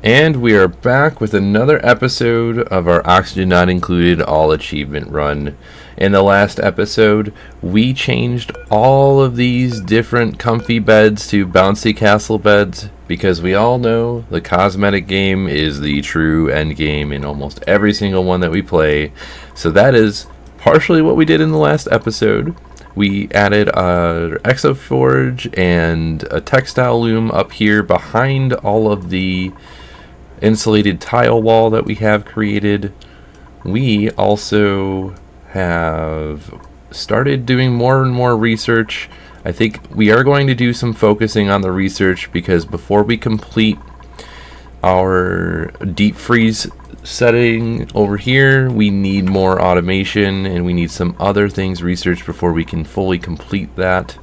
And we are back with another episode of our Oxygen Not Included All Achievement Run. In the last episode, we changed all of these different comfy beds to bouncy castle beds because we all know the cosmetic game is the true end game in almost every single one that we play. So that is partially what we did in the last episode. We added a Exoforge and a textile loom up here behind all of the insulated tile wall that we have created. We also have started doing more and more research. I think we are going to do some focusing on the research because before we complete our deep freeze setting over here, we need more automation and we need some other things researched before we can fully complete that.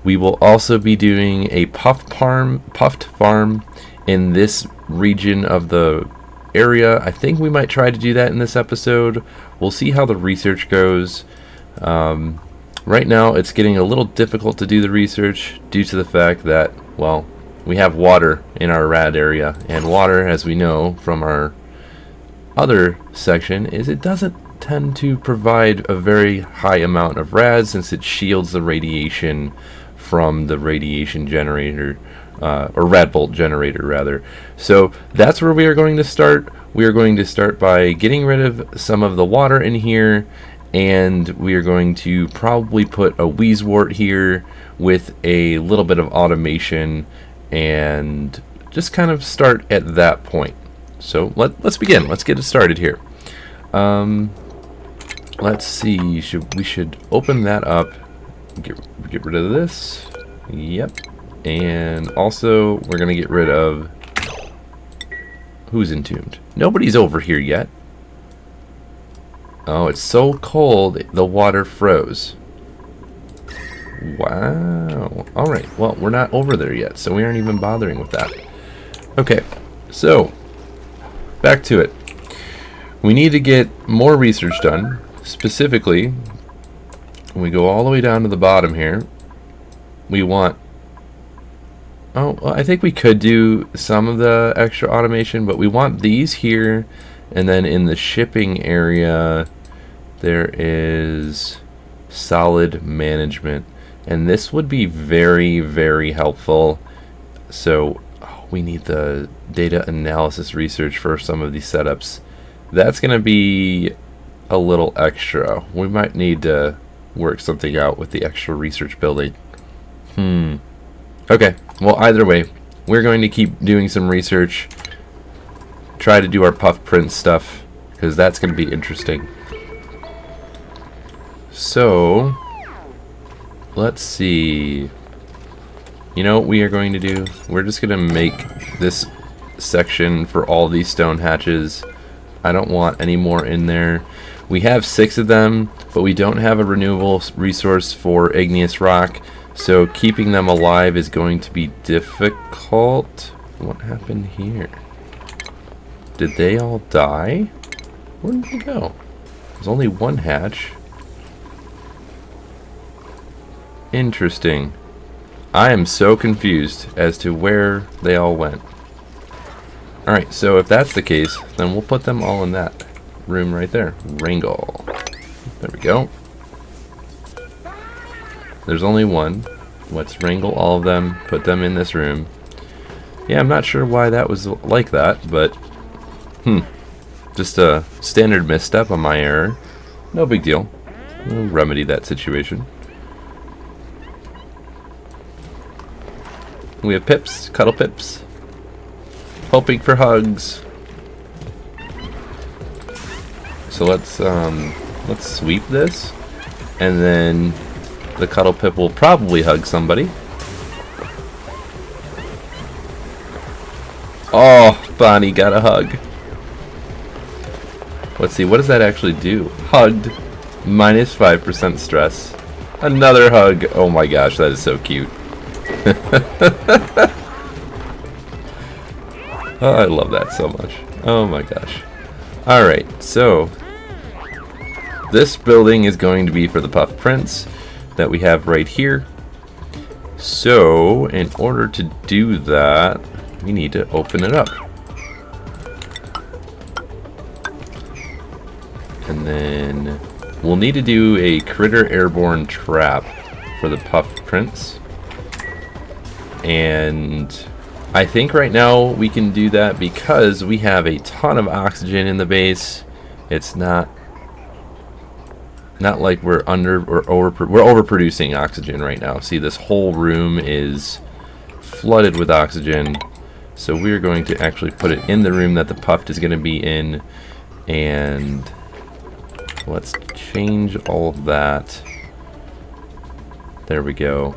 We will also be doing a Puft farm in this region of the area. I think we might try to do that in this episode. We'll see how the research goes. Right now it's getting a little difficult to do the research due to the fact that, well, we have water in our rad area, and water, as we know from our other section, is it doesn't tend to provide a very high amount of rads since it shields the radiation from the radiation generator, or rad bolt generator rather. So that's where we are going to start. We are going to start by getting rid of some of the water in here, and we are going to probably put a Wheezewort here with a little bit of automation and just kind of start at that point. So let's begin. Let's get it started here. Let's see. We should open that up. Get rid of this. Yep. And also we're gonna get rid of who's entombed. Nobody's over here yet. Oh, it's so cold the water froze. Wow. Alright, well, we're not over there yet, so we aren't even bothering with that. Okay, so back to it. We need to get more research done. Specifically, when we go all the way down to the bottom here, we want... Oh, well, I think we could do some of the extra automation, but we want these here, and then in the shipping area, there is solid management. And this would be very, very helpful. So we need the data analysis research for some of these setups. That's going to be a little extra. We might need to work something out with the extra research building. Okay, well, either way, we're going to keep doing some research. Try to do our puff print stuff, because that's going to be interesting. So, let's see. You know what we are going to do? We're just going to make this section for all these stone hatches. I don't want any more in there. We have 6 of them, but we don't have a renewable resource for igneous rock, so keeping them alive is going to be difficult. What happened here? Did they all die? Where did they go? There's only one hatch. Interesting. I am so confused as to where they all went. Alright, so if that's the case, then we'll put them all in that room right there. Wrangle. There we go. There's only one. Let's wrangle all of them, put them in this room. Yeah, I'm not sure why that was like that, but just a standard misstep on my error. No big deal. We'll remedy that situation. We have Pips, Cuddle Pips, hoping for hugs. So let's sweep this, and then the Cuddle Pip will probably hug somebody. Oh, Bonnie got a hug. Let's see, what does that actually do? Hugged, minus 5% stress. Another hug. Oh my gosh, that is so cute. Oh, I love that so much. Oh my gosh. Alright, so this building is going to be for the puff prints that we have right here. So in order to do that, we need to open it up. And then we'll need to do a critter airborne trap for the Puft prints. And I think right now we can do that because we have a ton of oxygen in the base. It's not like we're overproducing oxygen right now. See, this whole room is flooded with oxygen. So we're going to actually put it in the room that the Puft is going to be in. And let's change all of that. There we go.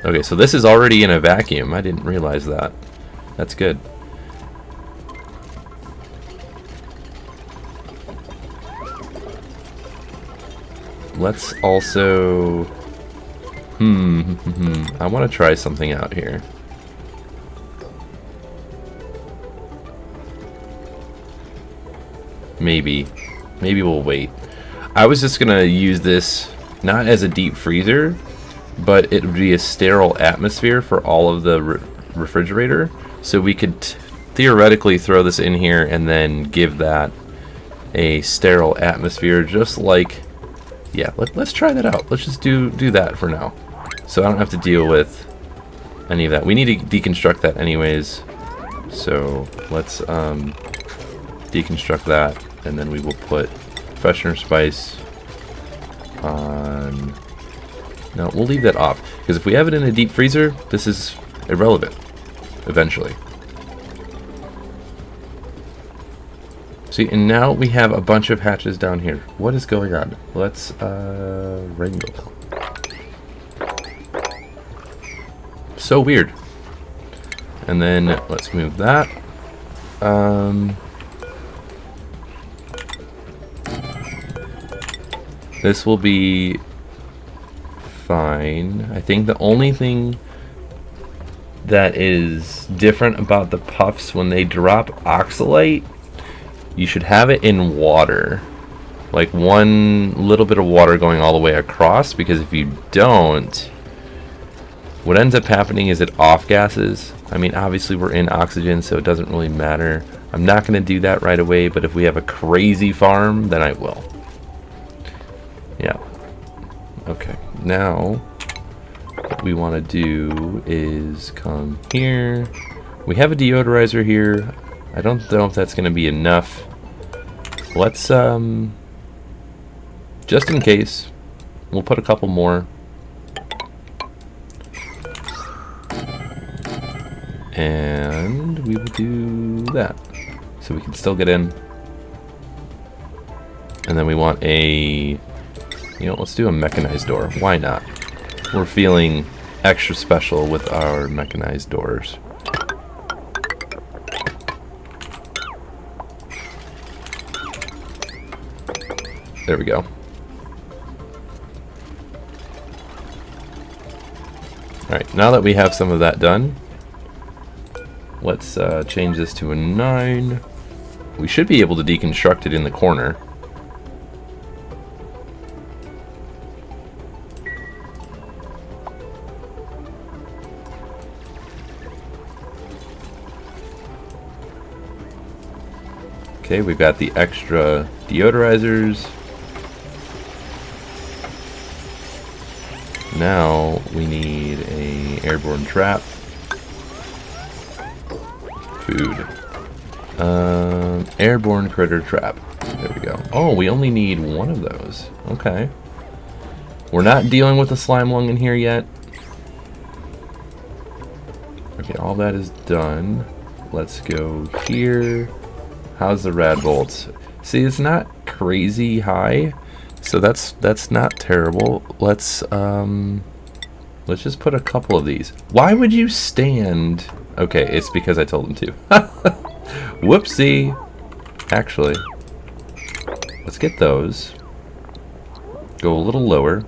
Okay, so this is already in a vacuum. I didn't realize that. That's good. Let's also... I want to try something out here. Maybe we'll wait. I was just gonna use this not as a deep freezer, but it would be a sterile atmosphere for all of the refrigerator, so we could theoretically throw this in here and then give that a sterile atmosphere, just like, yeah, let's try that out. Let's just do that for now, so I don't have to deal with any of that. We need to deconstruct that anyways, so let's deconstruct that, and then we will put freshener spice on. No, we'll leave that off, because if we have it in a deep freezer, this is irrelevant eventually. See, and now we have a bunch of hatches down here. What is going on? Let's rainbow. So weird. And then let's move that. This will be fine. I think the only thing that is different about the Puffs, when they drop oxalate, you should have it in water, like one little bit of water going all the way across, because if you don't, what ends up happening is it off gases. I mean, obviously we're in oxygen, so it doesn't really matter. I'm not going to do that right away, but if we have a crazy farm, then I will. Yeah. Okay, now what we want to do is come here. We have a deodorizer here. I don't know if that's going to be enough. Let's, just in case, we'll put a couple more. And we will do that, so we can still get in. And then we want a... You know, let's do a mechanized door. Why not? We're feeling extra special with our mechanized doors. There we go. Alright, now that we have some of that done, let's change this to a 9. We should be able to deconstruct it in the corner. Okay, we've got the extra deodorizers. Now we need a airborne trap. Food. Airborne critter trap. There we go. Oh, we only need one of those. Okay. We're not dealing with the slime lung in here yet. Okay, all that is done. Let's go here. How's the rad bolts? See, it's not crazy high, so that's not terrible. Let's just put a couple of these. Why would you stand? Okay, it's because I told him to. Whoopsie. Actually, let's get those. Go a little lower.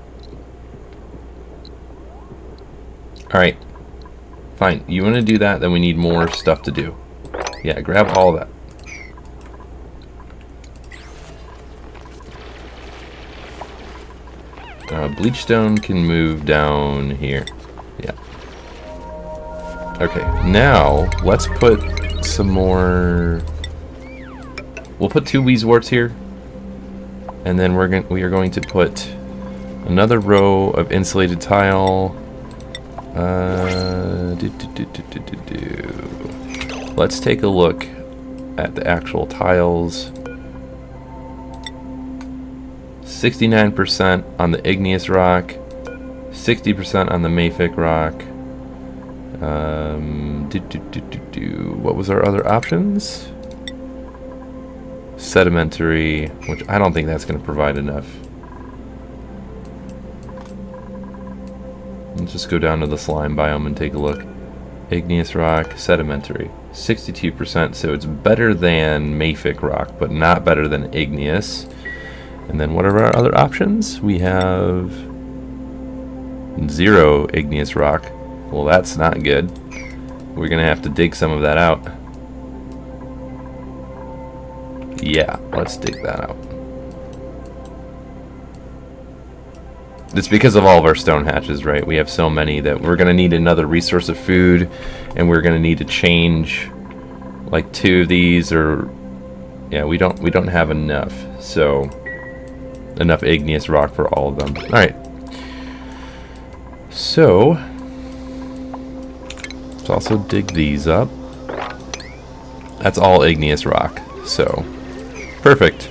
Alright. Fine. You want to do that, then we need more stuff to do. Yeah, grab all that. Bleachstone can move down here. Yeah. Okay, now let's put some more we'll put 2 Weezeworts here, and then we are going to put another row of insulated tile. Let's take a look at the actual tiles. 69% on the igneous rock, 60% on the mafic rock. What was our other options? Sedimentary, which I don't think that's going to provide enough. Let's just go down to the slime biome and take a look. Igneous rock, sedimentary, 62%, so it's better than mafic rock, but not better than igneous. And then what are our other options? We have 0 igneous rock. Well, that's not good. We're gonna have to dig some of that out. Yeah, let's dig that out. It's because of all of our stone hatches, right? We have so many that we're gonna need another resource of food, and we're gonna need to change like 2 of these, or yeah, we don't have enough. So enough igneous rock for all of them. All right. So let's also dig these up. That's all igneous rock. So perfect.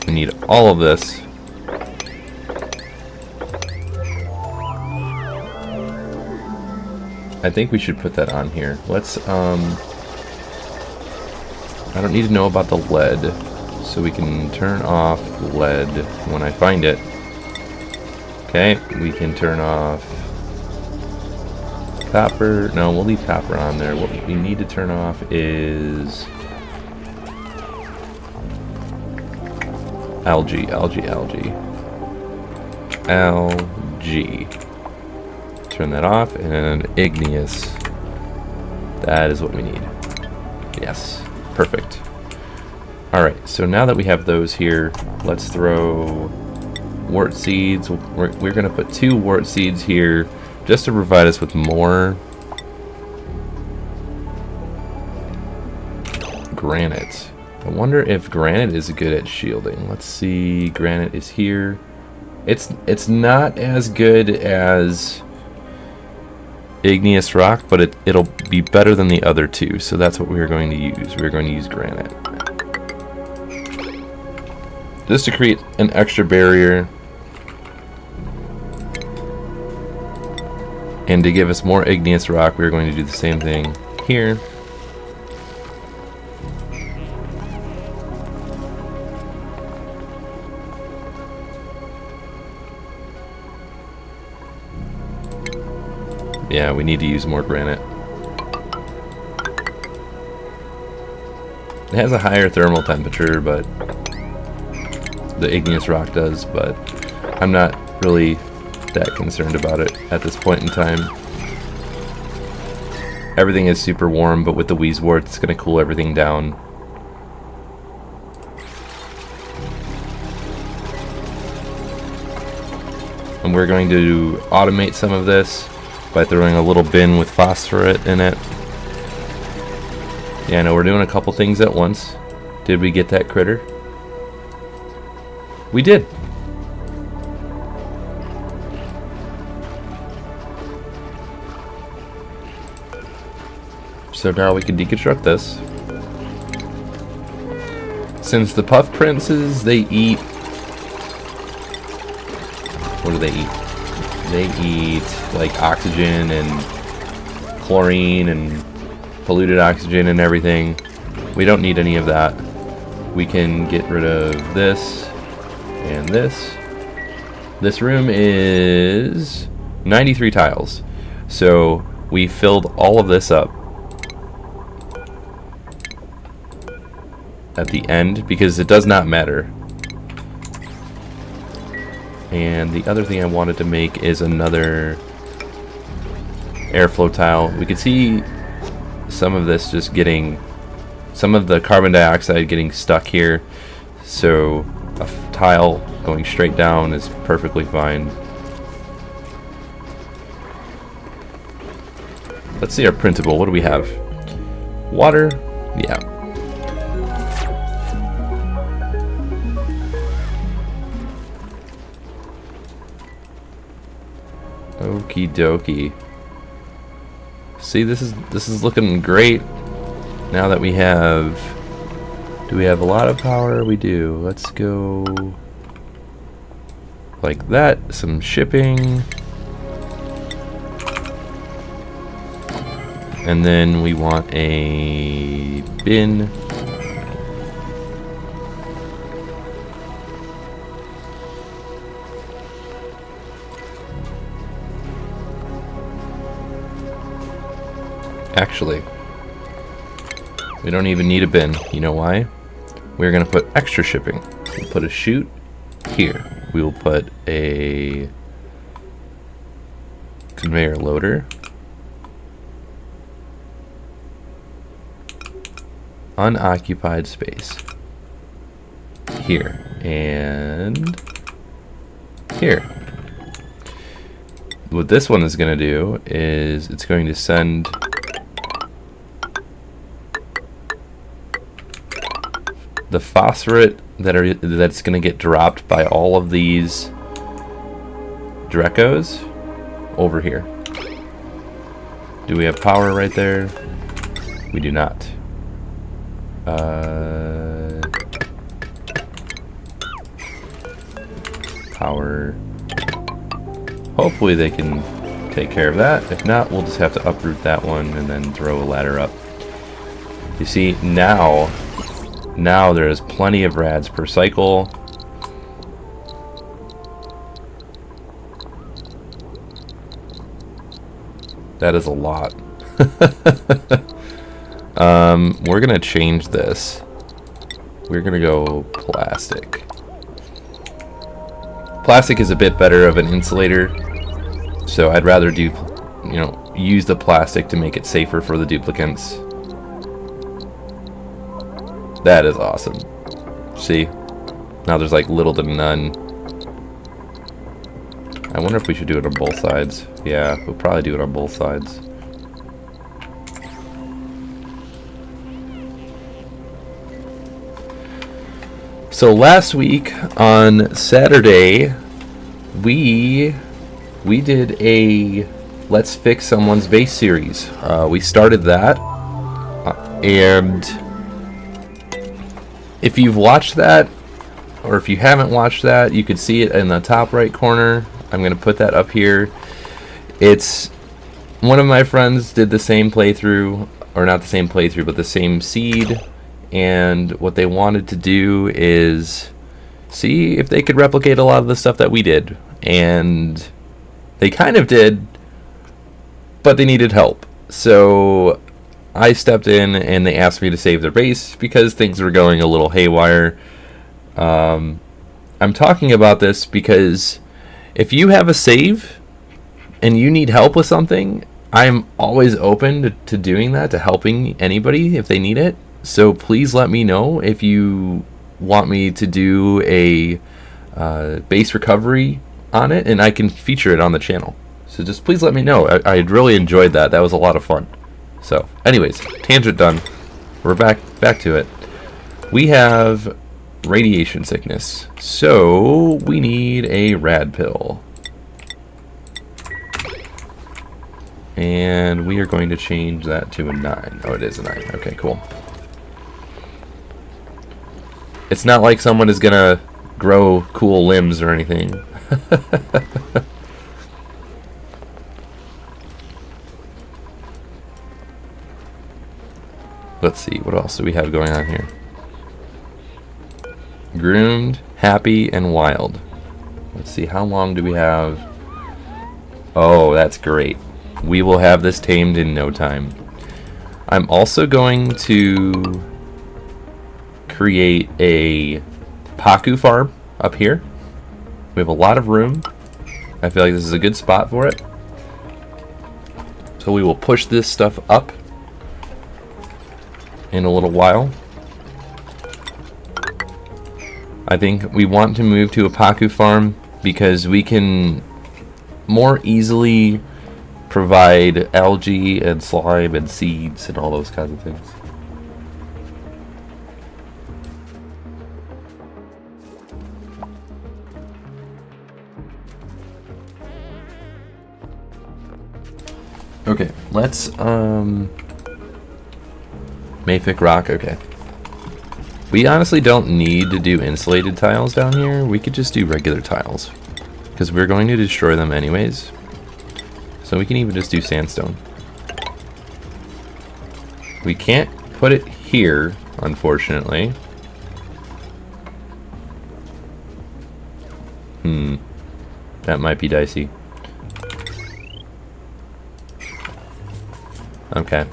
We need all of this. I think we should put that on here. Let's I don't need to know about the lead, so we can turn off lead when I find it. Okay, we can turn off copper. No, we'll leave copper on there. What we need to turn off is algae. Turn that off, and igneous. That is what we need. Yes, perfect. Alright, so now that we have those here, let's throw wart seeds. We're going to put 2 wart seeds here just to provide us with more granite. I wonder if granite is good at shielding. Let's see, granite is here. It's not as good as igneous rock, but it'll be better than the other 2, so that's what we're going to use. We're going to use granite. Just to create an extra barrier and to give us more igneous rock, we're going to do the same thing here. Yeah, we need to use more granite. It has a higher thermal temperature, but the igneous rock does, but I'm not really that concerned about it at this point in time. Everything is super warm, but with the Weezewort, it's going to cool everything down. And we're going to automate some of this by throwing a little bin with phosphorate in it. Yeah, I know we're doing a couple things at once. Did we get that critter? We did. So now we can deconstruct this. Since the Puft princes, they eat... What do they eat? They eat like oxygen and chlorine and polluted oxygen and everything. We don't need any of that. We can get rid of this and this. This room is 93 tiles. So we filled all of this up at the end because it does not matter. And the other thing I wanted to make is another airflow tile. We could see some of this just getting, some of the carbon dioxide getting stuck here. So a tile going straight down is perfectly fine. Let's see our printable. What do we have? water. Yeah. Okie dokie. See, this is looking great. Now that we have, do we have a lot of power? We do. Let's go like that. Some shipping. And then we want a bin. Actually, we don't even need a bin. You know why? We're gonna put extra shipping. We'll put a chute here. We will put a conveyor loader. Unoccupied space. Here. And here. What this one is going to do is it's going to send the phosphorate that's going to get dropped by all of these Drecos over here. Do we have power right there? We do not. Power. Hopefully they can take care of that. If not, we'll just have to uproot that one and then throw a ladder up. You see, now there is plenty of rads per cycle. That is a lot. We're gonna change this. We're gonna go plastic. Plastic is a bit better of an insulator, so I'd rather do, use the plastic to make it safer for the duplicants. That is awesome. See? Now there's like little to none. I wonder if we should do it on both sides. Yeah, we'll probably do it on both sides. So last week on Saturday, we did a Let's Fix Someone's Base series. We started that, and if you've watched that, or if you haven't watched that, you can see it in the top right corner. I'm going to put that up here. It's one of my friends did the same playthrough, or not the same playthrough, but the same seed. And what they wanted to do is see if they could replicate a lot of the stuff that we did. And they kind of did, but they needed help. So I stepped in and they asked me to save their base because things were going a little haywire. I'm talking about this because if you have a save and you need help with something, I'm always open to doing that, to helping anybody if they need it. So please let me know if you want me to do a base recovery on it, and I can feature it on the channel. So just please let me know. I really enjoyed that. That was a lot of fun. So anyways, tangent done. We're back to it. We have radiation sickness, so we need a rad pill. And we are going to change that to a 9. Oh, it is a 9. Okay, cool. It's not like someone is gonna grow cool limbs or anything. Let's see, what else do we have going on here? Groomed, happy, and wild. Let's see, how long do we have? Oh, that's great. We will have this tamed in no time. I'm also going to create a Paku farm up here. We have a lot of room. I feel like this is a good spot for it. So we will push this stuff up in a little while. I think we want to move to a Paku farm because we can more easily provide algae and slime and seeds and all those kinds of things. Okay, let's Mayfic rock, okay. We honestly don't need to do insulated tiles down here. We could just do regular tiles, because we're going to destroy them anyways. So we can even just do sandstone. We can't put it here, unfortunately. That might be dicey. Okay.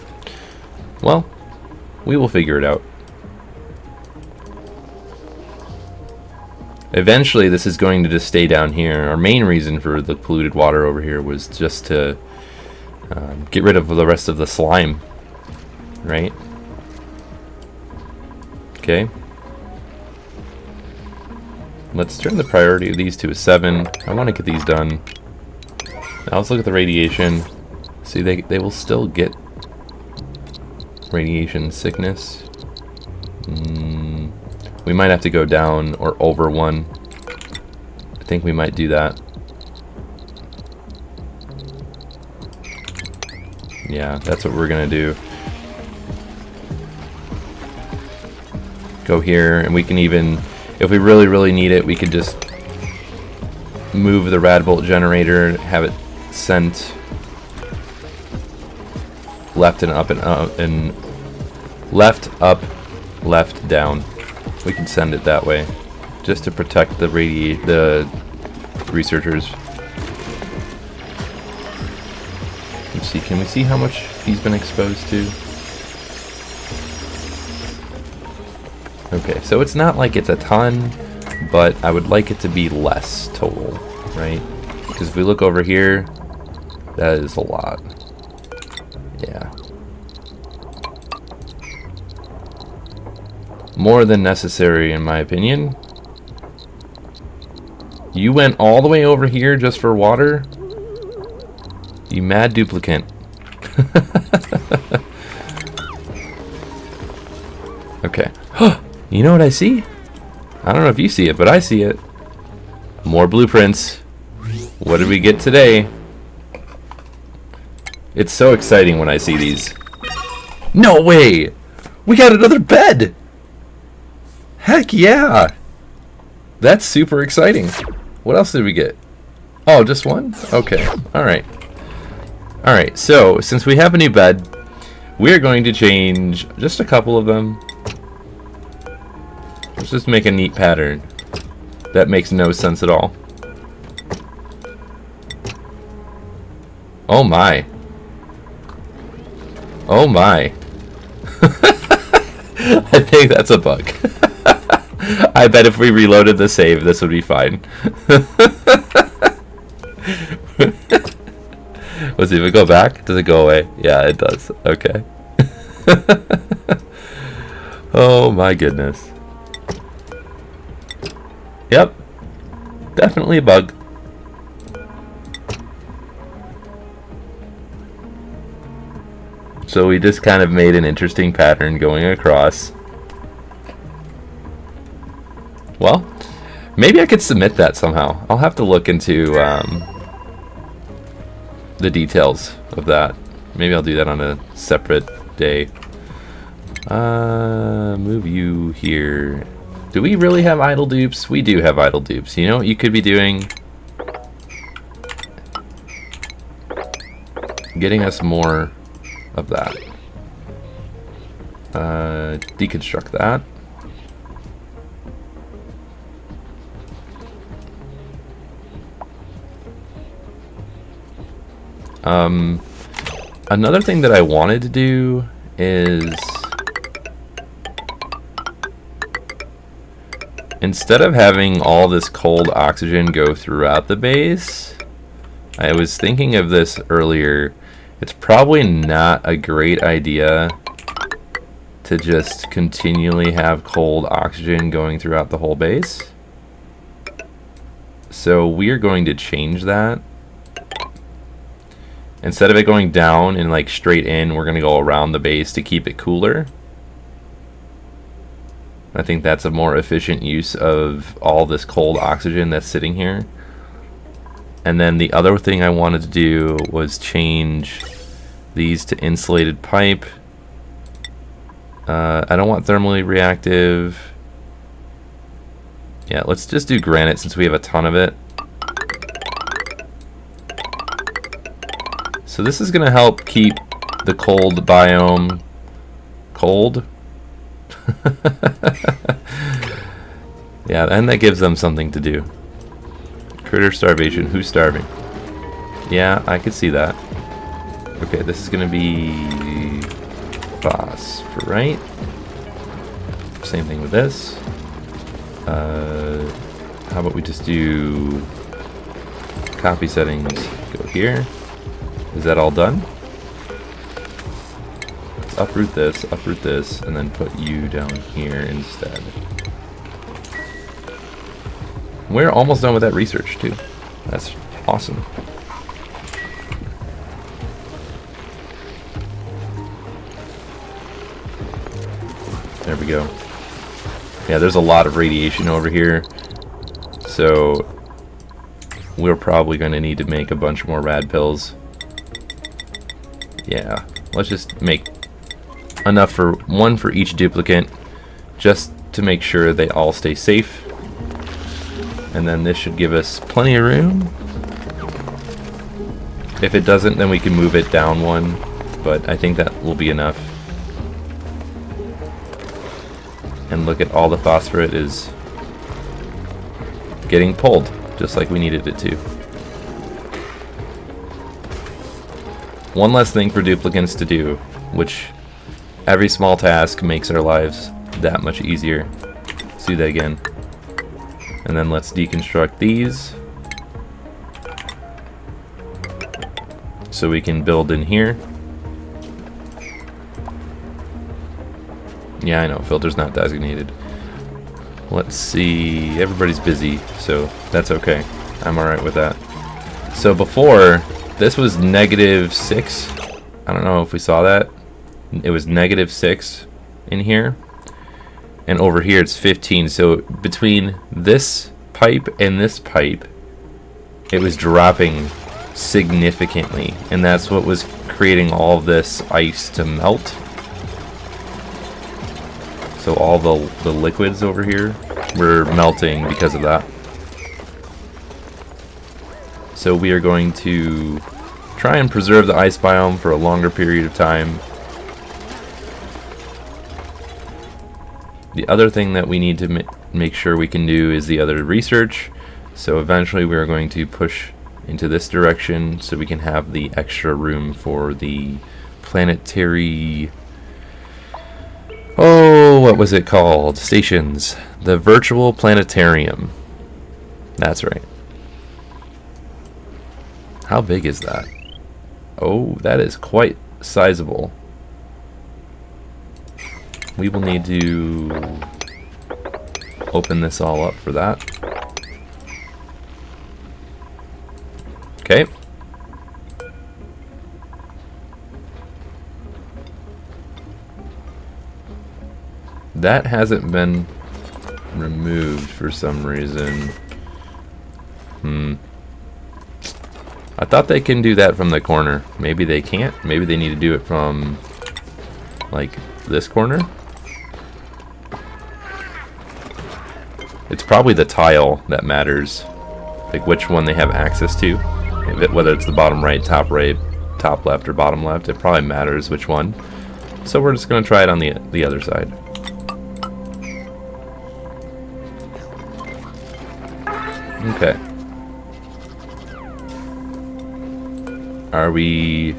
Well, we will figure it out. Eventually, this is going to just stay down here. Our main reason for the polluted water over here was just to get rid of the rest of the slime, right? Okay. Let's turn the priority of these to a 7. I want to get these done. Now let's look at the radiation. See, they will still get radiation sickness. We might have to go down or over 1. I think we might do that. Yeah, that's what we're gonna do. Go here, and we can even, if we really need it, we could just move the rad bolt generator, have it sent left and up and up and left up, left down. We can send it that way, just to protect the researchers. Let's see, can we see how much he's been exposed to? Okay, so it's not like it's a ton, but I would like it to be less total, right? Because if we look over here, that is a lot. Yeah. More than necessary, in my opinion. You went all the way over here just for water? You mad duplicant. Okay. You know what I see? I don't know if you see it, but I see it. More blueprints. What did we get today? It's so exciting when I see these. No way! We got another bed! Heck yeah! That's super exciting. What else did we get? Oh, just one? Okay. Alright. Alright, so since we have a new bed, we're going to change just a couple of them. Let's just make a neat pattern. That makes no sense at all. Oh my. Oh my. I think that's a bug. I bet if we reloaded the save, this would be fine. Let's see if we go back. Does it go away? Yeah, it does. Okay. Oh my goodness. Yep. Definitely a bug. So we just kind of made an interesting pattern going across. Well, maybe I could submit that somehow. I'll have to look into the details of that. Maybe I'll do that on a separate day. Move you here. Do we really have idle dupes? We do have idle dupes. You know what you could be doing? Getting us more of that. Deconstruct that. Another thing that I wanted to do is, instead of having all this cold oxygen go throughout the base, I was thinking of this earlier. It's probably not a great idea to just continually have cold oxygen going throughout the whole base. So we're going to change that. Instead of it going down and like straight in, we're going to go around the base to keep it cooler. I think that's a more efficient use of all this cold oxygen that's sitting here. And then the other thing I wanted to do was change these to insulated pipe. I don't want thermally reactive. Yeah, let's just do granite since we have a ton of it. So this is going to help keep the cold biome cold. Yeah, and that gives them something to do. Critter starvation. Who's starving? Yeah, I could see that. Okay, this is going to be phosphorite. Same thing with this. How about we just do copy settings, go here. Is that all done? Let's uproot this, and then put you down here instead. We're almost done with that research too. That's awesome. There we go. Yeah, there's a lot of radiation over here, so we're probably going to need to make a bunch more rad pills. Yeah, let's just make enough for one for each duplicate, just to make sure they all stay safe. And then this should give us plenty of room. If it doesn't, then we can move it down one, but I think that will be enough. And look at all the phosphorate is getting pulled, just like we needed it to. One less thing for duplicants to do, which every small task makes our lives that much easier. Let's do that again. And then let's deconstruct these so we can build in here. Yeah, I know, filter's not designated. Let's see, everybody's busy, so that's okay. I'm alright with that. So before, this was -6. I don't know if we saw that. It was -6 in here. And over here it's 15. So between this pipe and this pipe, it was dropping significantly. And that's what was creating all of this ice to melt. So all the liquids over here were melting because of that. So we are going to try and preserve the ice biome for a longer period of time. The other thing that we need to make sure we can do is the other research. So eventually we are going to push into this direction so we can have the extra room for the planetary... Oh, what was it called? Stations. The virtual planetarium. That's right. How big is that? Oh, that is quite sizable. We will need to open this all up for that. Okay. That hasn't been removed for some reason. I thought they can do that from the corner. Maybe they can't. Maybe they need to do it from, like, this corner. It's probably the tile that matters. Like which one they have access to. Whether it's the bottom right, top left, or bottom left. It probably matters which one. So we're just going to try it on the other side. Okay. Are we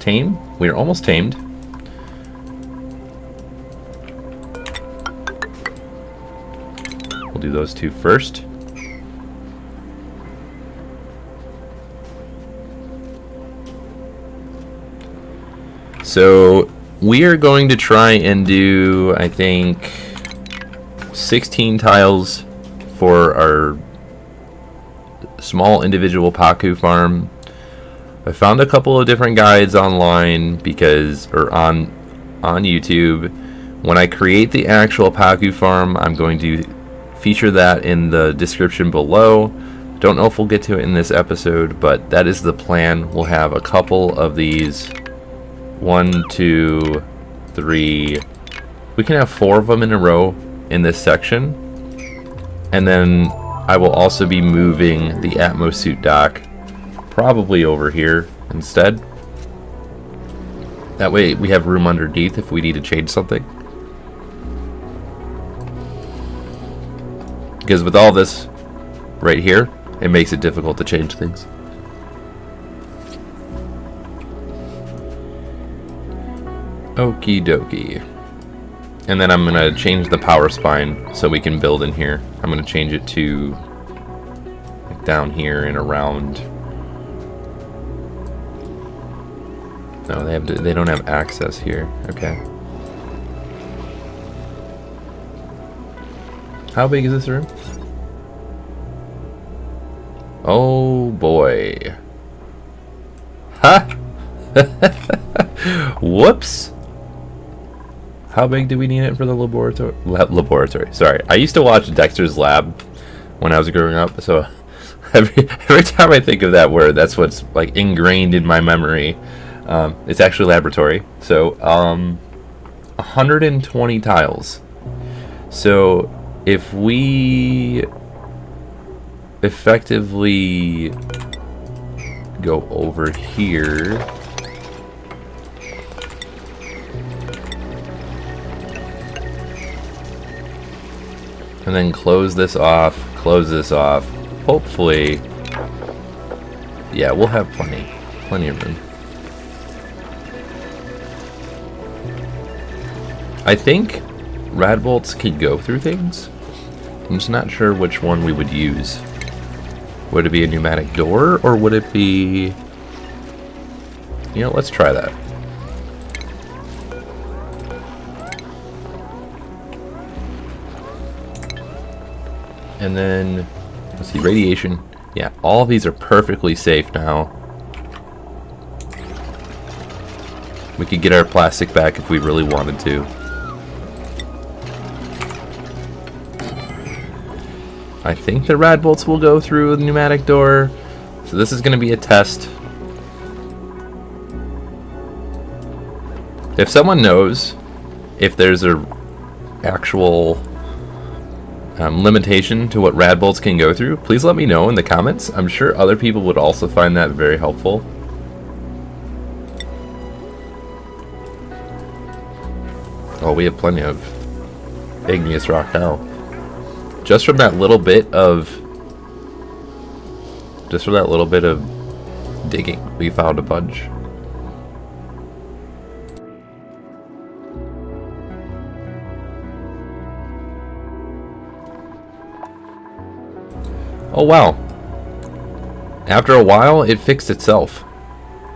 tame? We are almost tamed. We'll do those two first. So we are going to try and do, I think, 16 tiles for our small individual Paku farm. I found a couple of different guides online on YouTube. When I create the actual Paku farm, I'm going to feature that in the description below. Don't know if we'll get to it in this episode, but that is the plan. We'll have a couple of these. 1, 2, 3. We can have 4 of them in a row in this section. And then I will also be moving the Atmosuit dock probably over here instead. That way we have room underneath if we need to change something. Because with all this right here, it makes it difficult to change things. Okie dokie. And then I'm going to change the power spine so we can build in here. I'm going to change it to like down here and around. No, they don't have access here. Okay. How big is this room? Oh boy. Ha! Whoops. How big do we need it for the laboratory? Sorry. I used to watch Dexter's Lab when I was growing up, so every time I think of that word, that's what's like ingrained in my memory. It's actually laboratory. So 120 tiles. So if we effectively go over here, and then close this off, hopefully, yeah, we'll have plenty of room. I think rad bolts can go through things. I'm just not sure which one we would use. Would it be a pneumatic door, or would it be... You know, let's try that. And then, let's see, radiation. Yeah, all of these are perfectly safe now. We could get our plastic back if we really wanted to. I think the rad bolts will go through the pneumatic door. So this is going to be a test. If someone knows if there's a actual limitation to what rad bolts can go through, please let me know in the comments. I'm sure other people would also find that very helpful. Oh, we have plenty of igneous rock now. Just from that little bit of digging, we found a bunch. Oh wow. After a while, it fixed itself.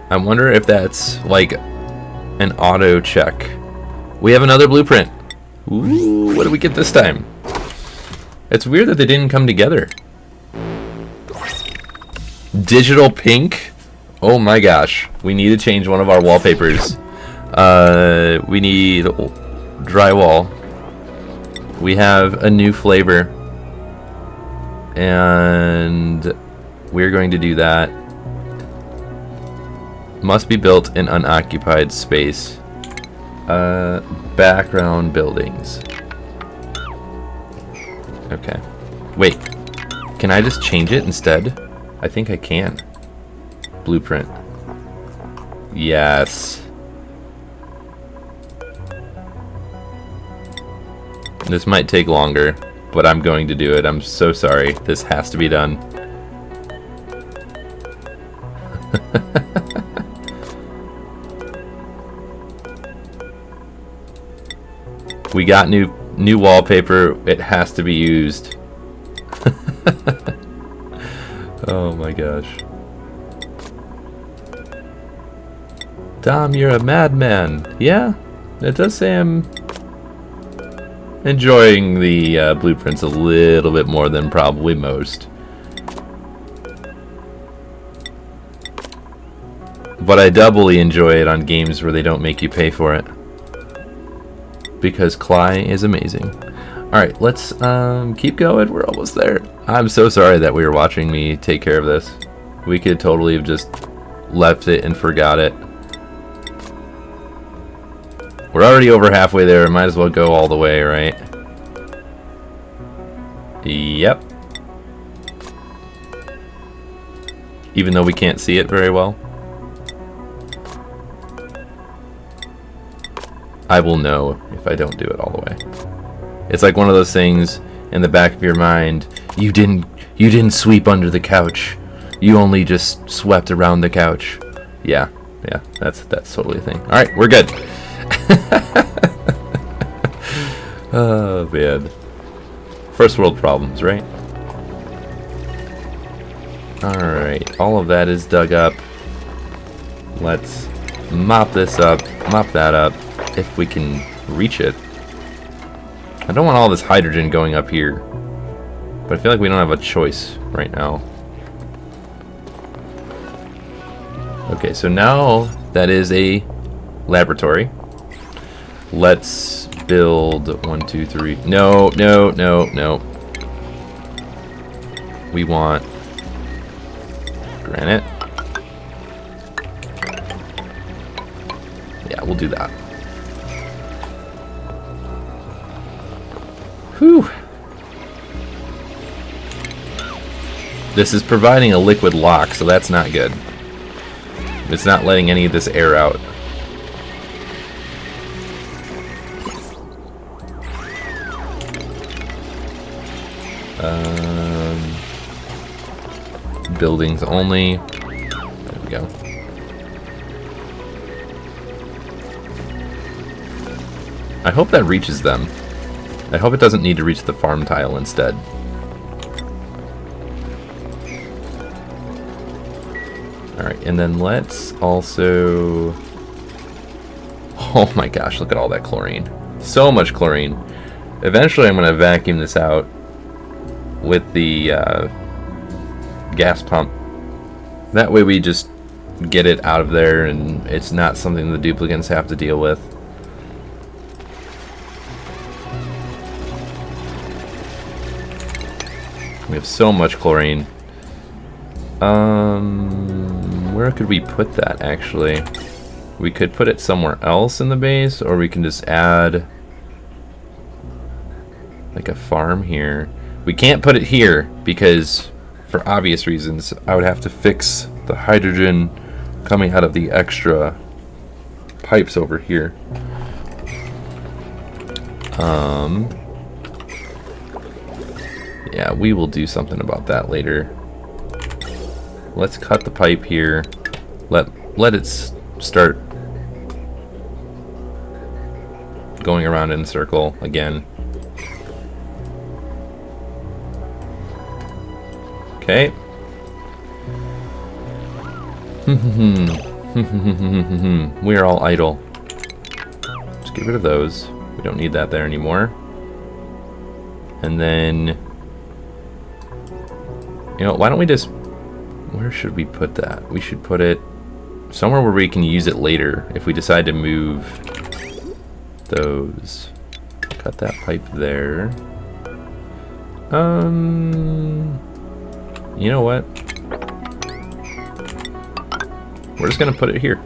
I wonder if that's like an auto check. We have another blueprint. Ooh, what do we get this time? It's weird that they didn't come together. Digital pink? Oh my gosh. We need to change one of our wallpapers. We need drywall. We have a new flavor. And we're going to do that. Must be built in unoccupied space. Background buildings. Okay. Wait. Can I just change it instead? I think I can. Blueprint. Yes. This might take longer, but I'm going to do it. I'm so sorry. This has to be done. We got new wallpaper. It has to be used. Oh my gosh. Tom, you're a madman. Yeah, it does say I'm enjoying the blueprints a little bit more than probably most. But I doubly enjoy it on games where they don't make you pay for it. Because Cly is amazing. Alright, let's keep going. We're almost there. I'm so sorry that we were watching me take care of this. We could totally have just left it and forgot it. We're already over halfway there. Might as well go all the way, right? Yep. Even though we can't see it very well. I will know if I don't do it all the way. It's like one of those things in the back of your mind. You didn't sweep under the couch. You only just swept around the couch. Yeah, that's totally a thing. All right, we're good. Oh man, first world problems, right? All right, all of that is dug up. Let's mop this up, mop that up, if we can reach it. I don't want all this hydrogen going up here, but I feel like we don't have a choice right now. Okay, so now that is a laboratory. Let's build 1, 2, 3. No. We want granite. Yeah, we'll do that. Whew. This is providing a liquid lock, so that's not good. It's not letting any of this air out. Buildings only. There we go. I hope that reaches them. I hope it doesn't need to reach the farm tile instead. Alright, and then let's also... Oh my gosh, look at all that chlorine. So much chlorine. Eventually I'm going to vacuum this out with the gas pump. That way we just get it out of there and it's not something the duplicants have to deal with. We have so much chlorine. Where could we put that actually? We could put it somewhere else in the base, or we can just add like a farm here. We can't put it here because, for obvious reasons, I would have to fix the hydrogen coming out of the extra pipes over here. Yeah, we will do something about that later. Let's cut the pipe here. Let it start going around in a circle again. Okay. We are all idle. Let's get rid of those. We don't need that there anymore. And then, you know, why don't we just... Where should we put that? We should put it somewhere where we can use it later if we decide to move those. Cut that pipe there. You know what? We're just gonna put it here.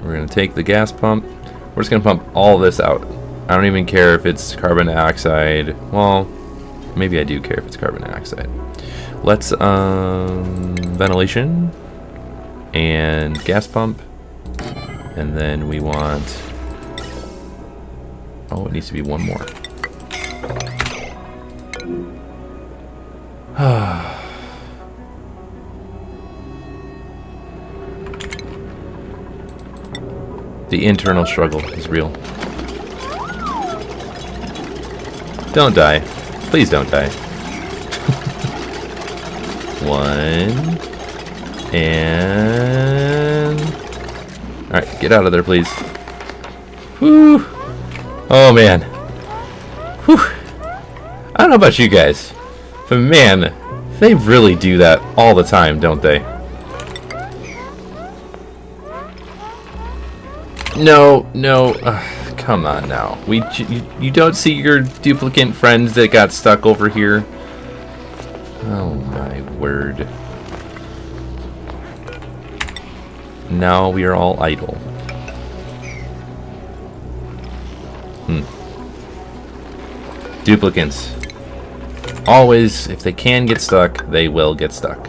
We're gonna take the gas pump. We're just gonna pump all this out. I don't even care if it's carbon dioxide. Well, maybe I do care if it's carbon dioxide. Let's ventilation and gas pump, and then we want, oh, it needs to be one more. The internal struggle is real. Don't die. Please don't die. One. And... Alright, get out of there, please. Whew. Oh, man. Whew. I don't know about you guys, but man, they really do that all the time, don't they? No. Come on now. You don't see your duplicate friends that got stuck over here? Oh my word. Now we are all idle. Duplicates. Always, if they can get stuck, they will get stuck.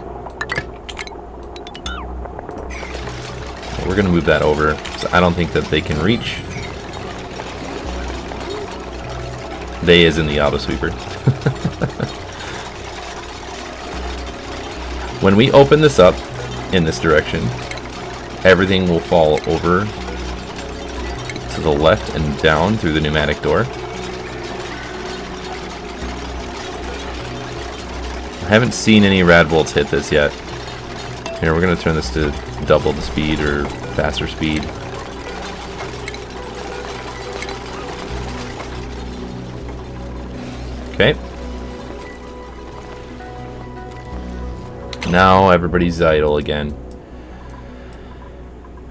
We're going to move that over, so I don't think that they can reach. They is in the auto sweeper. When we open this up in this direction, everything will fall over to the left and down through the pneumatic door. I haven't seen any rad bolts hit this yet. Here, we're going to turn this to double the speed or faster speed. Okay. Now everybody's idle again.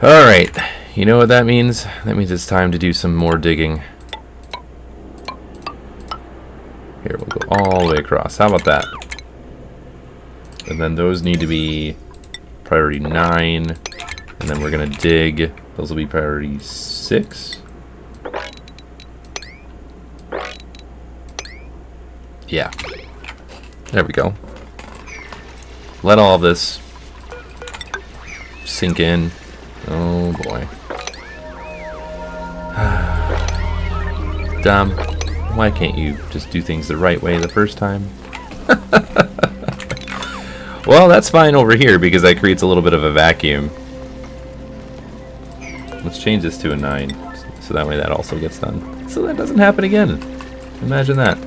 Alright, you know what that means? That means it's time to do some more digging. Here, we'll go all the way across. How about that? And then those need to be priority 9. And then we're going to dig. Those will be priority 6. Yeah. There we go. Let all of this sink in. Oh boy. Dom, why can't you just do things the right way the first time? Well, that's fine over here because that creates a little bit of a vacuum. Let's change this to a 9 so that way that also gets done. So that doesn't happen again. Imagine that.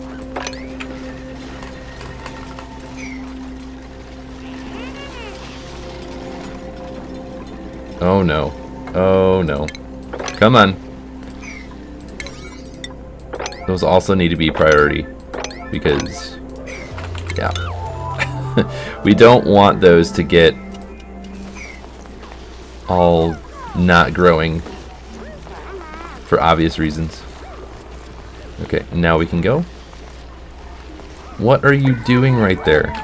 Oh no. Oh no. Come on. Those also need to be priority because, yeah. We don't want those to get all not growing for obvious reasons. Okay, now we can go. What are you doing right there?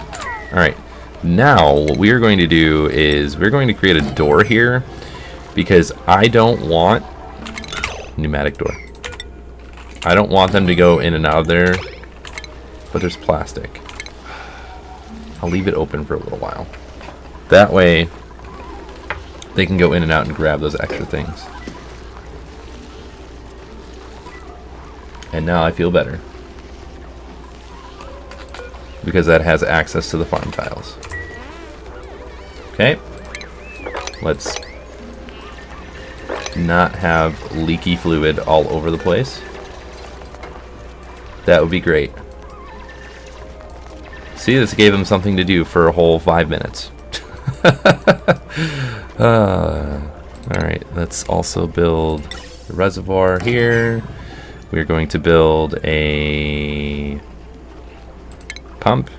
Alright, now what we are going to do is we're going to create a door here because I don't want pneumatic door. I don't want them to go in and out of there, but there's plastic. I'll leave it open for a little while. That way they can go in and out and grab those extra things. And now I feel better because that has access to the farm tiles. Okay, let's not have leaky fluid all over the place. That would be great. See, this gave him something to do for a whole 5 minutes. Alright, let's also build the reservoir here. We're going to build a pump.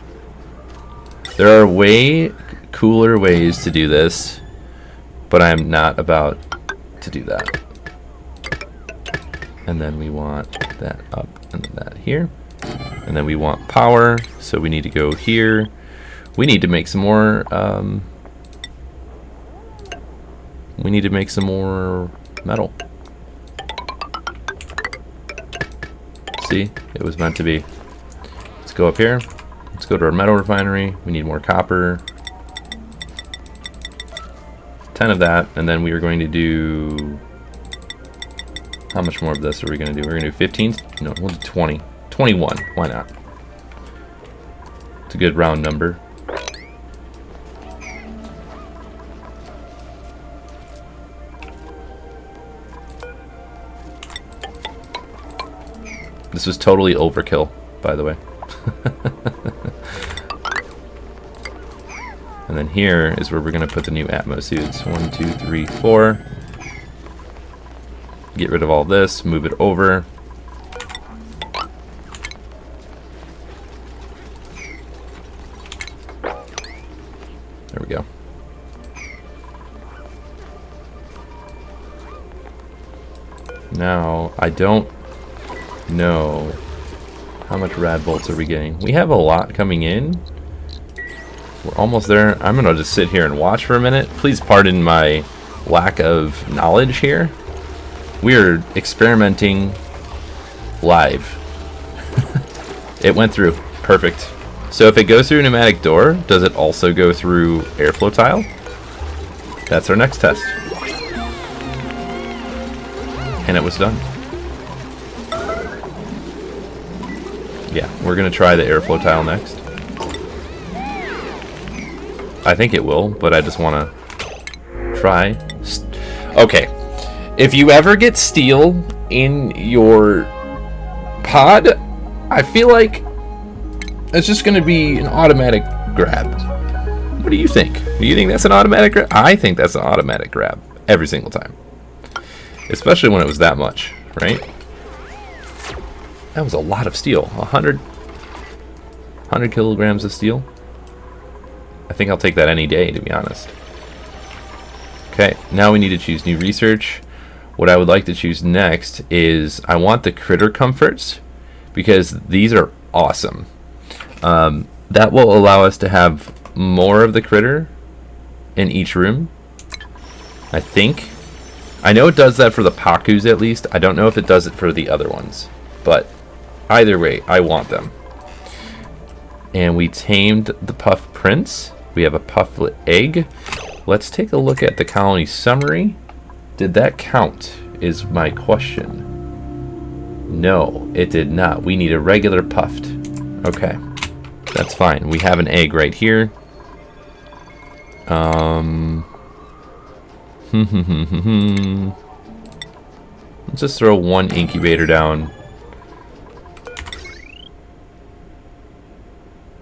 There are way cooler ways to do this, but I'm not about to do that. And then we want that up and then that here. And then we want power, so we need to go here. We need to make some more metal. See, it was meant to be. Let's go up here. Let's go to our metal refinery. We need more copper. 10 of that, and then we are going to do... How much more of this are we going to do? We're going to do 15? No, we'll do 20. 21. Why not? It's a good round number. This was totally overkill, by the way. And then here is where we're going to put the new Atmo suits. 1, 2, 3, 4. Get rid of all this, move it over. There we go. Now, I don't know how much rad bolts are we getting. We have a lot coming in. We're almost there. I'm gonna just sit here and watch for a minute. Please pardon my lack of knowledge here. We're experimenting live. It went through. Perfect. So if it goes through a pneumatic door, does it also go through airflow tile? That's our next test. And it was done. Yeah, we're gonna try the airflow tile next. I think it will, but I just wanna try. Okay, if you ever get steel in your pod, I feel like it's just gonna be an automatic grab. What do you think? Do you think that's an automatic grab? I think that's an automatic grab every single time. Especially when it was that much, right? That was a lot of steel. 100 kilograms of steel. I think I'll take that any day, to be honest. Okay, now we need to choose new research. What I would like to choose next is I want the critter comforts, because these are awesome. That will allow us to have more of the critter in each room, I think. I know it does that for the Pakus at least. I don't know if it does it for the other ones, but either way, I want them. And we tamed the Puff Prince. We have a Pufflet egg. Let's take a look at the colony summary. Did that count is my question. No, it did not. We need a regular Puft. Okay, that's fine. We have an egg right here. Let's just throw one incubator down.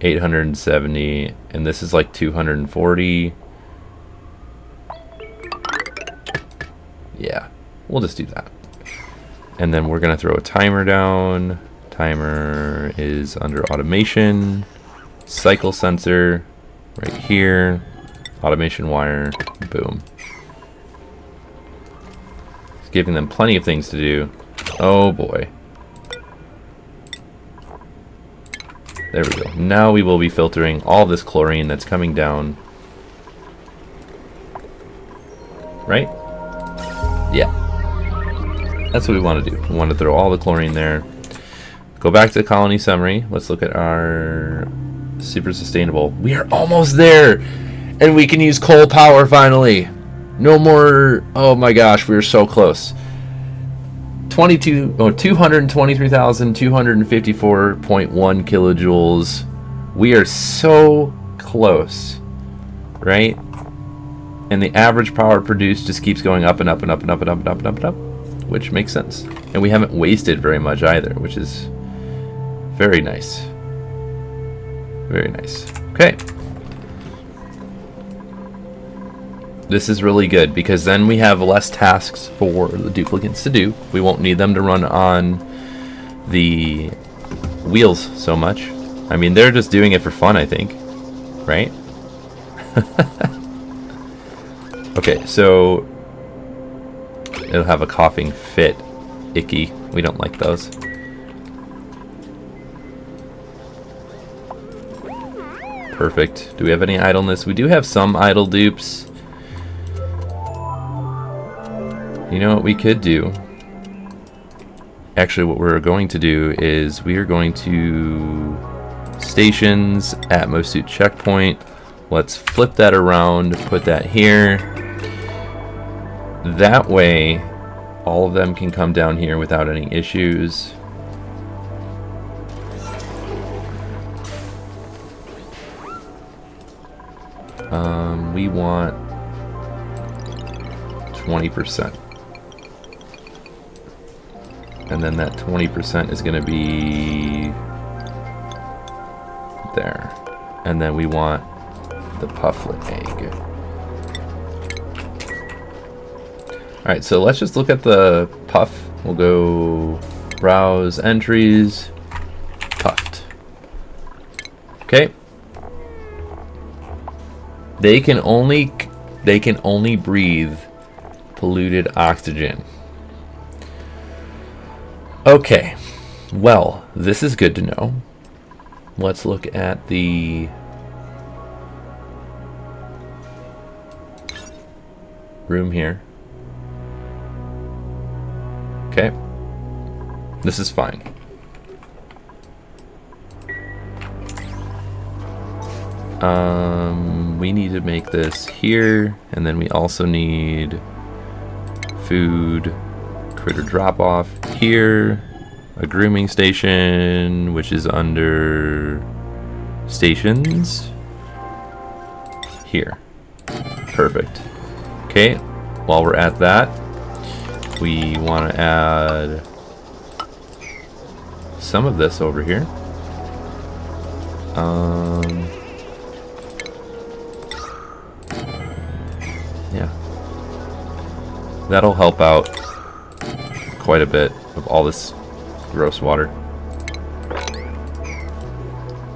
870, and this is like 240. Yeah, we'll just do that. And then we're gonna throw a timer down. Timer is under automation. Cycle sensor right here. Automation wire. Boom. It's giving them plenty of things to do. Oh boy. There we go. Now we will be filtering all this chlorine that's coming down. Right? Yeah. That's what we want to do. We want to throw all the chlorine there. Go back to the colony summary. Let's look at our super sustainable. We are almost there! And we can use coal power finally! No more... Oh my gosh, we are so close. 223,254.1 kilojoules. We are so close, right? And the average power produced just keeps going up and up and up and up and up and up and up and up, which makes sense. And we haven't wasted very much either, which is very nice. Very nice. Okay. This is really good because then we have less tasks for the duplicants to do. We won't need them to run on the wheels so much. I mean, they're just doing it for fun, I think. Right? Okay, so it'll have a coughing fit. Icky. We don't like those. Perfect. Do we have any idleness? We do have some idle dupes. You know what we could do? Actually, what we're going to do is we are going to stations at Mosuit checkpoint. Let's flip that around, put that here. That way, all of them can come down here without any issues. We want 20%. And then that 20% is going to be there. And then we want the Pufflet egg. Alright, so let's just look at the Puff. We'll go browse entries, Puft. Okay. They can only breathe polluted oxygen. Okay, well, this is good to know. Let's look at the room here. Okay, this is fine. We need to make this here, and then we also need food, critter drop off here, a grooming station, which is under stations here. Perfect. Okay, while we're at that, we want to add some of this over here. Yeah, that'll help out quite a bit of all this gross water.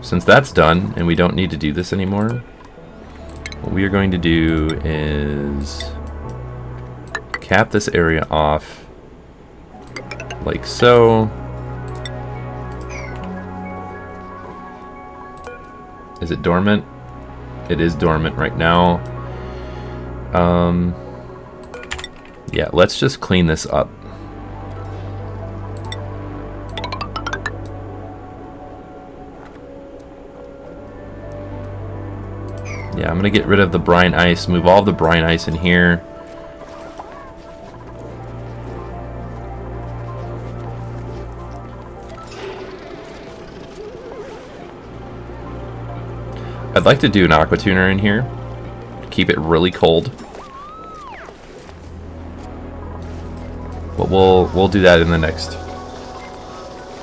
Since that's done and we don't need to do this anymore, what we are going to do is cap this area off like so. Is it dormant? It is dormant right now. Yeah, let's just clean this up. Yeah, I'm gonna get rid of the brine ice, move all the brine ice in here. I'd like to do an aqua tuner in here, keep it really cold. But we'll do that in the next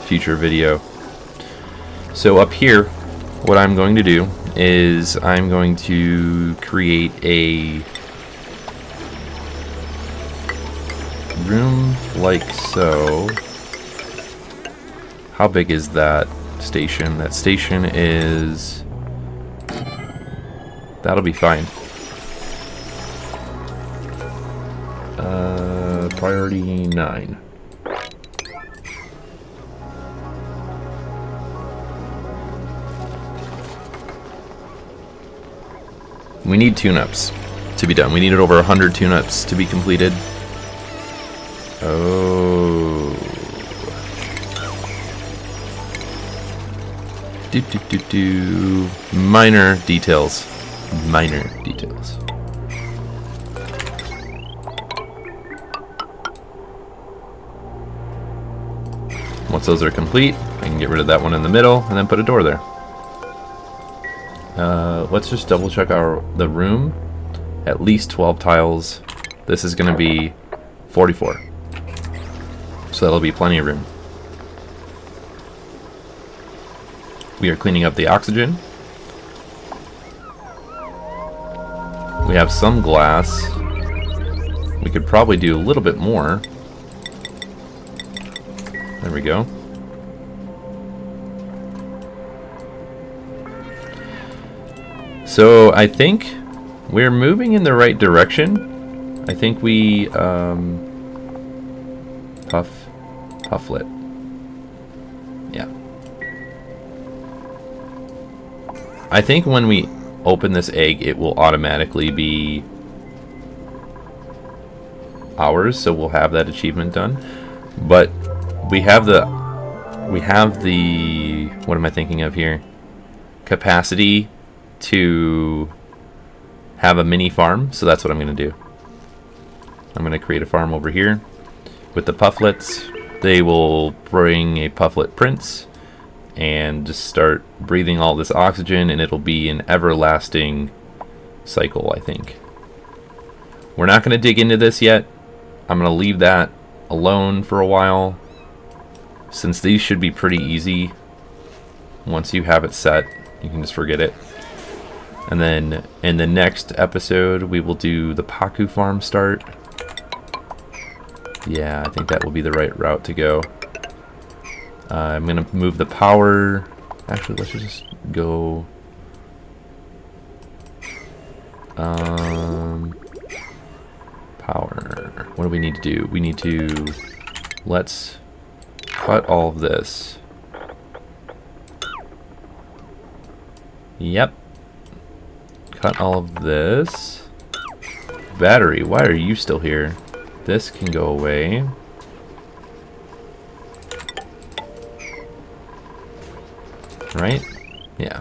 future video. So up here, what I'm going to do is I'm going to create a room like so. How big is that station? That station is... That'll be fine. Priority 9. We need tune-ups to be done. We needed over 100 tune-ups to be completed. Oh. Minor details. Minor details. Once those are complete, I can get rid of that one in the middle and then put a door there. Let's just double check the room. At least 12 tiles. This is going to be 44. So that'll be plenty of room. We are cleaning up the oxygen. We have some glass. We could probably do a little bit more. There we go. So I think we're moving in the right direction. I think we Pufflet. Yeah. I think when we open this egg, it will automatically be ours, so we'll have that achievement done. But we have the what am I thinking of here? Capacity to have a mini farm, so that's what I'm going to do. I'm going to create a farm over here with the pufflets. They will bring a pufflet prince and just start breathing all this oxygen, and it'll be an everlasting cycle, I think. We're not going to dig into this yet. I'm going to leave that alone for a while, since these should be pretty easy. Once you have it set, you can just forget it. And then in the next episode, we will do the Paku farm start. Yeah, I think that will be the right route to go. I'm going to move the power. Actually, let's just go... power. What do we need to do? We need to... Let's cut all of this. Yep. Cut all of this. Battery, why are you still here? This can go away. Right? Yeah.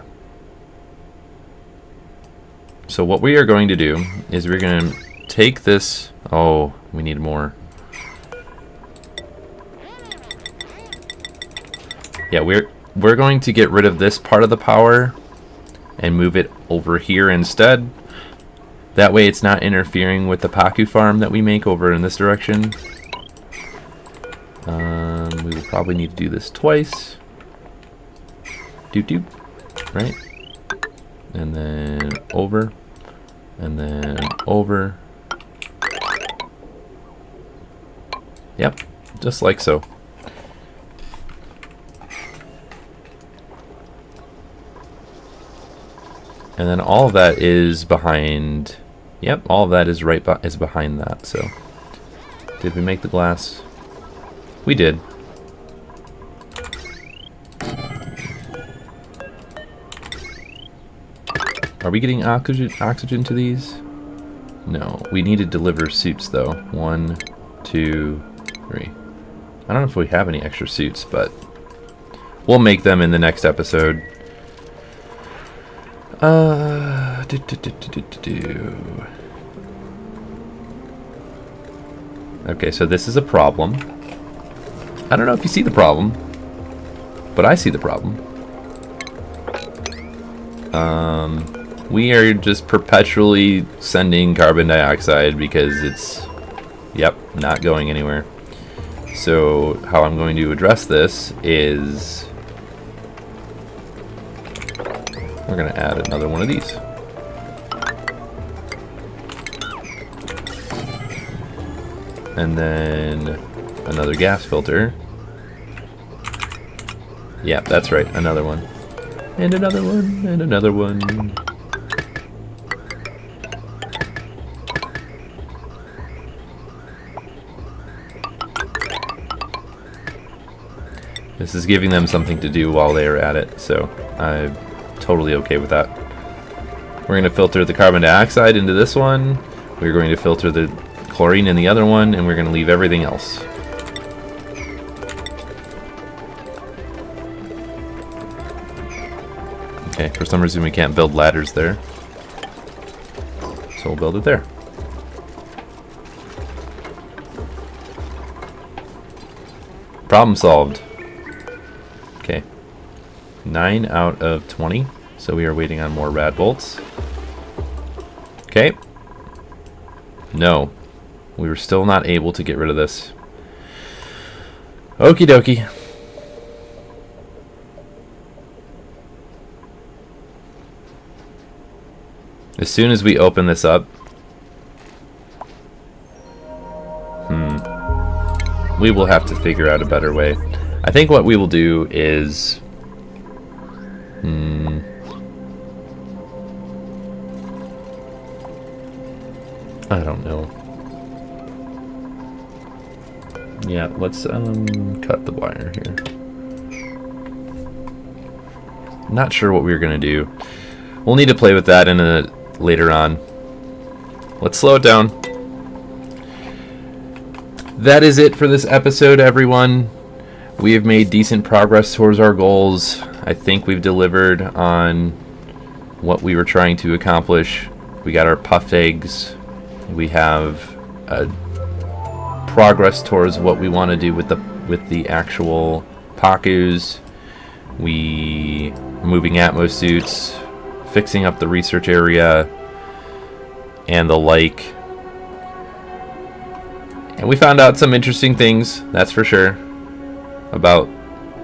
So what we are going to do is we're going to take this... Oh, we need more. Yeah, we're going to get rid of this part of the power and move it over here instead. That way it's not interfering with the Paku farm that we make over in this direction. We will probably need to do this twice. Doot doot. Right? And then over. And then over. Yep, just like so. And then all of that is behind. Yep, all of that is is behind that. So, did we make the glass? We did. Are we getting oxygen to these? No, we need to deliver suits though. 1, 2, 3. I don't know if we have any extra suits, but we'll make them in the next episode. Okay, so this is a problem. I don't know if you see the problem, but I see the problem. We are just perpetually sending carbon dioxide because it's, yep, not going anywhere. So how I'm going to address this is we're going to add another one of these. And then another gas filter. Yeah, that's right, another one. And another one, and another one. This is giving them something to do while they are at it, so I'm totally okay with that. We're going to filter the carbon dioxide into this one. We're going to filter the chlorine in the other one, and we're going to leave everything else. Okay, for some reason we can't build ladders there. So we'll build it there. Problem solved. Okay. 9 out of 20. So we are waiting on more rad bolts. Okay. No. We were still not able to get rid of this. Okie dokie. As soon as we open this up, we will have to figure out a better way. I think what we will do is I don't know. Yeah, let's cut the wire here. Not sure what we're gonna do. We'll need to play with that later on. Let's slow it down. That is it for this episode, everyone. We have made decent progress towards our goals. I think we've delivered on what we were trying to accomplish. We got our puffed eggs. We have progress towards what we want to do with the actual Pakus. We moving Atmos suits, fixing up the research area, and the like. And we found out some interesting things, that's for sure, about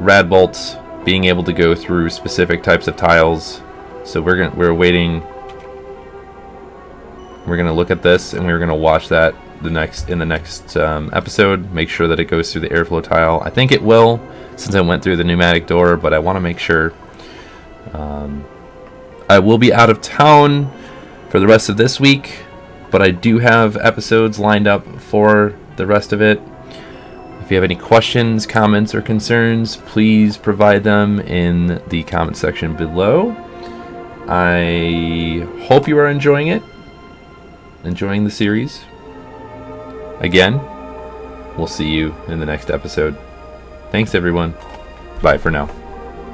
rad bolts being able to go through specific types of tiles. So we're waiting. We're gonna look at this, and we're gonna watch that in the next episode. Make sure that it goes through the airflow tile. I think it will, since I went through the pneumatic door, but I want to make sure. I will be out of town for the rest of this week, but I do have episodes lined up for the rest of it. If you have any questions, comments, or concerns, please provide them in the comment section below. I hope you are enjoying the series. Again, we'll see you in the next episode. Thanks, everyone. Bye for now.